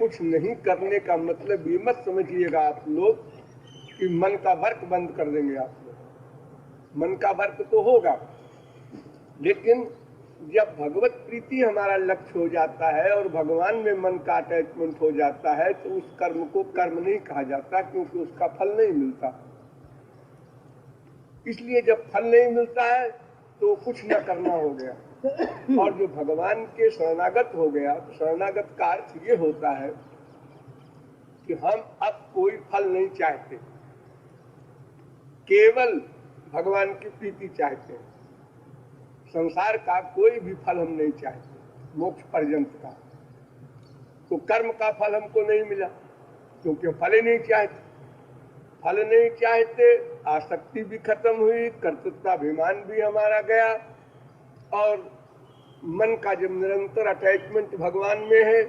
कुछ नहीं करने का मतलब ये मत समझिएगा आप लोग कि मन का वर्क बंद कर देंगे आप लोग। मन का वर्क तो होगा, लेकिन जब भगवत प्रीति हमारा लक्ष्य हो जाता है और भगवान में मन का अटैचमेंट हो जाता है तो उस कर्म को कर्म नहीं कहा जाता, क्योंकि उसका फल नहीं मिलता। इसलिए जब फल नहीं मिलता है तो कुछ न करना हो गया। और जो भगवान के शरणागत हो गया, तो शरणागत का अर्थ ये होता है कि हम अब कोई फल नहीं चाहते, केवल भगवान की प्रीति चाहते हैं। संसार का कोई भी फल हम नहीं चाहते, मोक्ष पर्यंत का। तो कर्म का फल हमको नहीं मिला क्योंकि फल ही नहीं चाहते। फल नहीं चाहते, आसक्ति भी खत्म हुई, कर्तृत्वाभिमान भी हमारा गया, और मन का जब निरंतर अटैचमेंट भगवान में है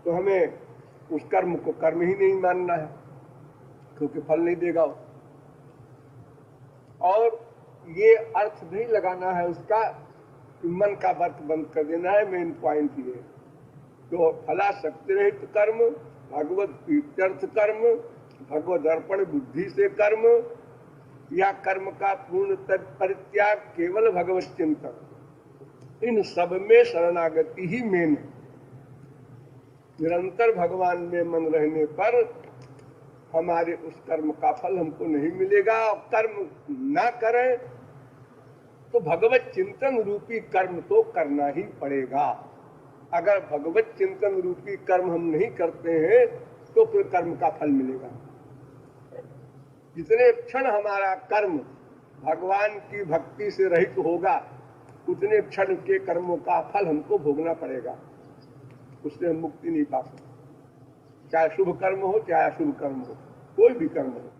तो हमें उस कर्म को कर्म ही नहीं मानना है, क्योंकि फल नहीं देगा। और ये अर्थ नहीं लगाना है उसका कि मन का वर्क बंद कर देना है। मेन पॉइंट ये तो फलाशक्ति रहित कर्म, भगवत प्रीत्यर्थ कर्म, भगवद अर्पण बुद्धि से कर्म, या कर्म का पूर्ण परित्याग, केवल भगवत चिंतन, इन सब में शरणागति ही मेन है। निरंतर भगवान में मन रहने पर हमारे उस कर्म का फल हमको नहीं मिलेगा। और कर्म ना करें तो भगवत चिंतन रूपी कर्म तो करना ही पड़ेगा। अगर भगवत चिंतन रूपी कर्म हम नहीं करते हैं तो फिर कर्म का फल मिलेगा। जितने क्षण हमारा कर्म भगवान की भक्ति से रहित होगा, उतने क्षण के कर्मों का फल हमको भोगना पड़ेगा, उससे हम मुक्ति नहीं पा सकते। चाहे शुभ कर्म हो चाहे अशुभ कर्म हो, कोई भी कर्म हो।